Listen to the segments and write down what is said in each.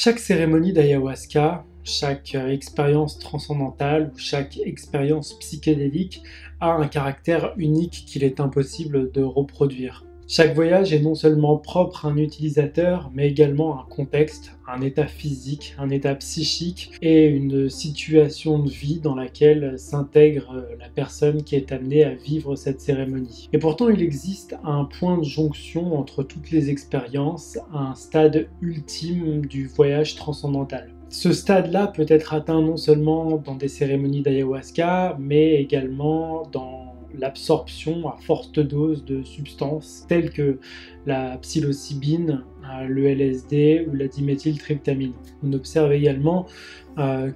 Chaque cérémonie d'ayahuasca, chaque expérience transcendantale ou chaque expérience psychédélique a un caractère unique qu'il est impossible de reproduire. Chaque voyage est non seulement propre à un utilisateur, mais également un contexte, un état physique, un état psychique et une situation de vie dans laquelle s'intègre la personne qui est amenée à vivre cette cérémonie. Et pourtant, il existe un point de jonction entre toutes les expériences, un stade ultime du voyage transcendantal. Ce stade-là peut être atteint non seulement dans des cérémonies d'ayahuasca, mais également dans l'absorption à forte dose de substances telles que la psilocybine, le LSD ou la diméthyltryptamine. On observe également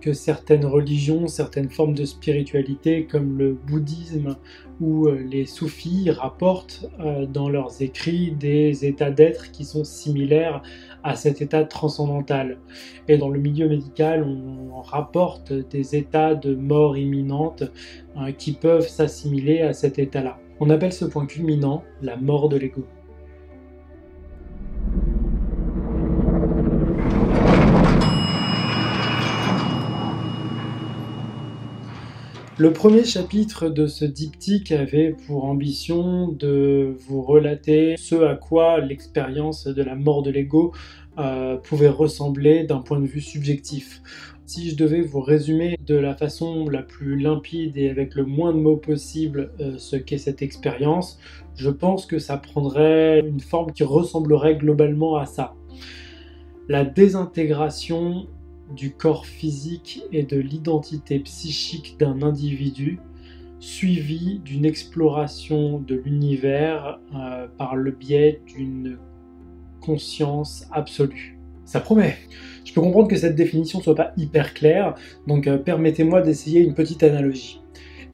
que certaines religions, certaines formes de spiritualité comme le bouddhisme ou les soufis rapportent dans leurs écrits des états d'être qui sont similaires à cet état transcendantal. Et dans le milieu médical, on rapporte des états de mort imminente qui peuvent s'assimiler à cet état-là. On appelle ce point culminant la mort de l'ego. Le premier chapitre de ce diptyque avait pour ambition de vous relater ce à quoi l'expérience de la mort de l'ego pouvait ressembler d'un point de vue subjectif. Si je devais vous résumer de la façon la plus limpide et avec le moins de mots possible ce qu'est cette expérience, je pense que ça prendrait une forme qui ressemblerait globalement à ça. La désintégration du corps physique et de l'identité psychique d'un individu, suivi d'une exploration de l'univers par le biais d'une conscience absolue. Ça promet. Je peux comprendre que cette définition ne soit pas hyper claire, donc permettez-moi d'essayer une petite analogie.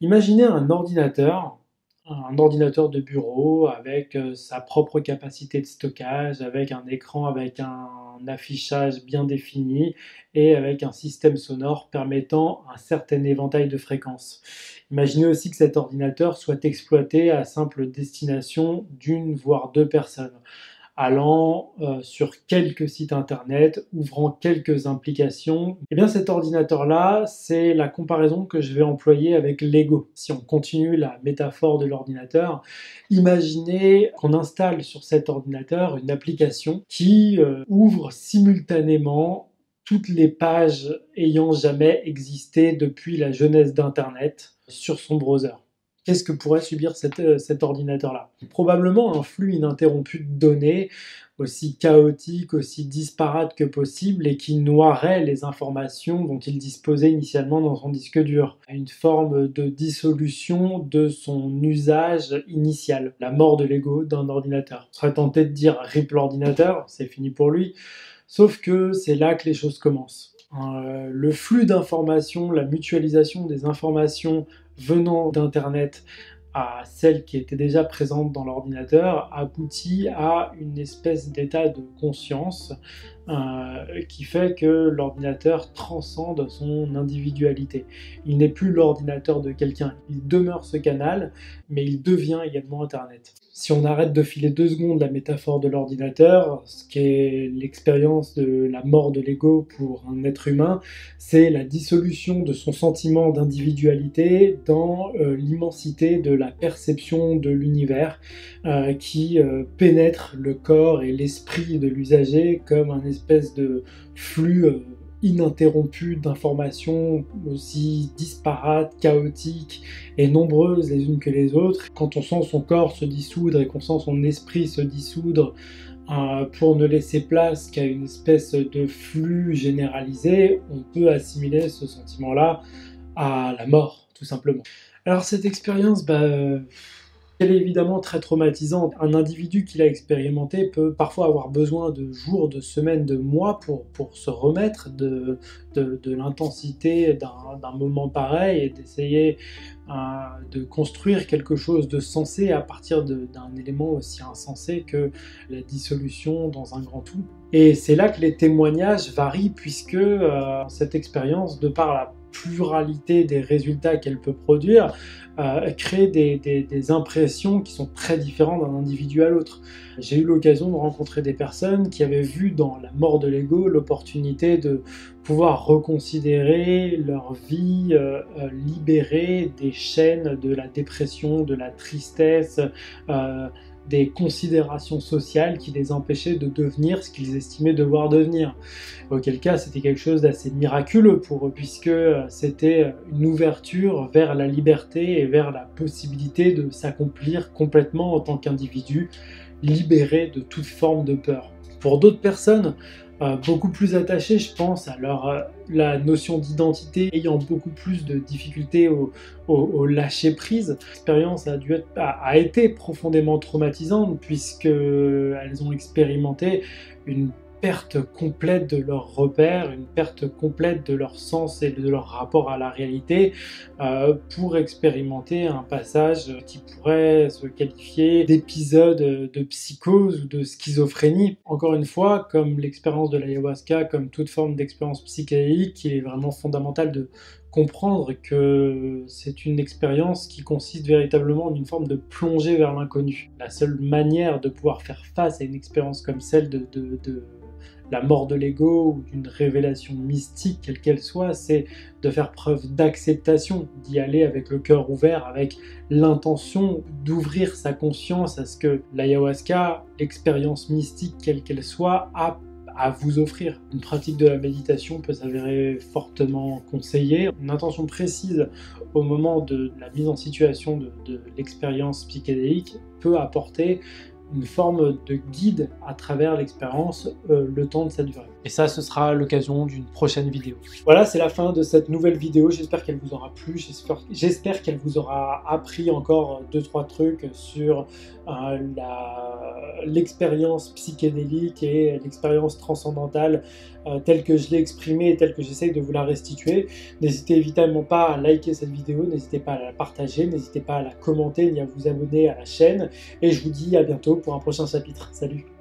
Imaginez un ordinateur de bureau avec sa propre capacité de stockage, avec un écran, avec un affichage bien défini et avec un système sonore permettant un certain éventail de fréquences. Imaginez aussi que cet ordinateur soit exploité à simple destination d'une voire deux personnes, allant sur quelques sites internet, ouvrant quelques implications. Et bien cet ordinateur-là, c'est la comparaison que je vais employer avec Lego. Si on continue la métaphore de l'ordinateur, imaginez qu'on installe sur cet ordinateur une application qui ouvre simultanément toutes les pages ayant jamais existé depuis la genèse d'Internet sur son browser. Qu'est-ce que pourrait subir cet ordinateur-là? Probablement un flux ininterrompu de données, aussi chaotique, aussi disparate que possible, et qui noierait les informations dont il disposait initialement dans son disque dur. Une forme de dissolution de son usage initial, la mort de l'ego d'un ordinateur. On serait tenté de dire RIP l'ordinateur, c'est fini pour lui, sauf que c'est là que les choses commencent. Le flux d'informations, la mutualisation des informations venant d'Internet à celles qui étaient déjà présentes dans l'ordinateur aboutit à une espèce d'état de conscience qui fait que l'ordinateur transcende son individualité. Il n'est plus l'ordinateur de quelqu'un, il demeure ce canal, mais il devient également Internet. Si on arrête de filer 2 secondes la métaphore de l'ordinateur, ce qui est l'expérience de la mort de l'ego pour un être humain, c'est la dissolution de son sentiment d'individualité dans l'immensité de la perception de l'univers qui pénètre le corps et l'esprit de l'usager comme un espèce de flux ininterrompu d'informations aussi disparates, chaotiques et nombreuses les unes que les autres. Quand on sent son corps se dissoudre et qu'on sent son esprit se dissoudre pour ne laisser place qu'à une espèce de flux généralisé, on peut assimiler ce sentiment-là à la mort, tout simplement. Alors cette expérience, elle est évidemment très traumatisante. Un individu qui l'a expérimenté peut parfois avoir besoin de jours, de semaines, de mois pour se remettre de l'intensité d'un moment pareil et d'essayer de construire quelque chose de sensé à partir d'un élément aussi insensé que la dissolution dans un grand tout. Et c'est là que les témoignages varient puisque cette expérience, de par la pluralité des résultats qu'elle peut produire, crée des impressions qui sont très différentes d'un individu à l'autre. J'ai eu l'occasion de rencontrer des personnes qui avaient vu dans la mort de l'ego l'opportunité de pouvoir reconsidérer leur vie, libérée des chaînes de la dépression, de la tristesse, des considérations sociales qui les empêchaient de devenir ce qu'ils estimaient devoir devenir. Auquel cas, c'était quelque chose d'assez miraculeux pour eux, puisque c'était une ouverture vers la liberté et vers la possibilité de s'accomplir complètement en tant qu'individu, libéré de toute forme de peur. Pour d'autres personnes, beaucoup plus attachées, je pense, à la notion d'identité, ayant beaucoup plus de difficultés au lâcher-prise. L'expérience a été profondément traumatisante, puisqu'elles ont expérimenté une perte complète de leurs repères, une perte complète de leur sens et de leur rapport à la réalité, pour expérimenter un passage qui pourrait se qualifier d'épisode de psychose ou de schizophrénie. Encore une fois, comme l'expérience de l'ayahuasca, comme toute forme d'expérience psychédélique, il est vraiment fondamental de comprendre que c'est une expérience qui consiste véritablement en une forme de plongée vers l'inconnu. La seule manière de pouvoir faire face à une expérience comme celle de la mort de l'ego ou d'une révélation mystique, quelle qu'elle soit, c'est de faire preuve d'acceptation, d'y aller avec le cœur ouvert, avec l'intention d'ouvrir sa conscience à ce que l'ayahuasca, l'expérience mystique, quelle qu'elle soit, a à vous offrir. Une pratique de la méditation peut s'avérer fortement conseillée. Une intention précise au moment de la mise en situation de l'expérience psychédélique peut apporter une forme de guide à travers l'expérience le temps de sa durée. Et ça, ce sera l'occasion d'une prochaine vidéo. Voilà, c'est la fin de cette nouvelle vidéo. J'espère qu'elle vous aura plu. J'espère qu'elle vous aura appris encore 2-3 trucs sur l'expérience psychédélique et l'expérience transcendantale telle que je l'ai exprimée et telle que j'essaye de vous la restituer. N'hésitez évidemment pas à liker cette vidéo, n'hésitez pas à la partager, n'hésitez pas à la commenter ni à vous abonner à la chaîne. Et je vous dis à bientôt pour un prochain chapitre. Salut!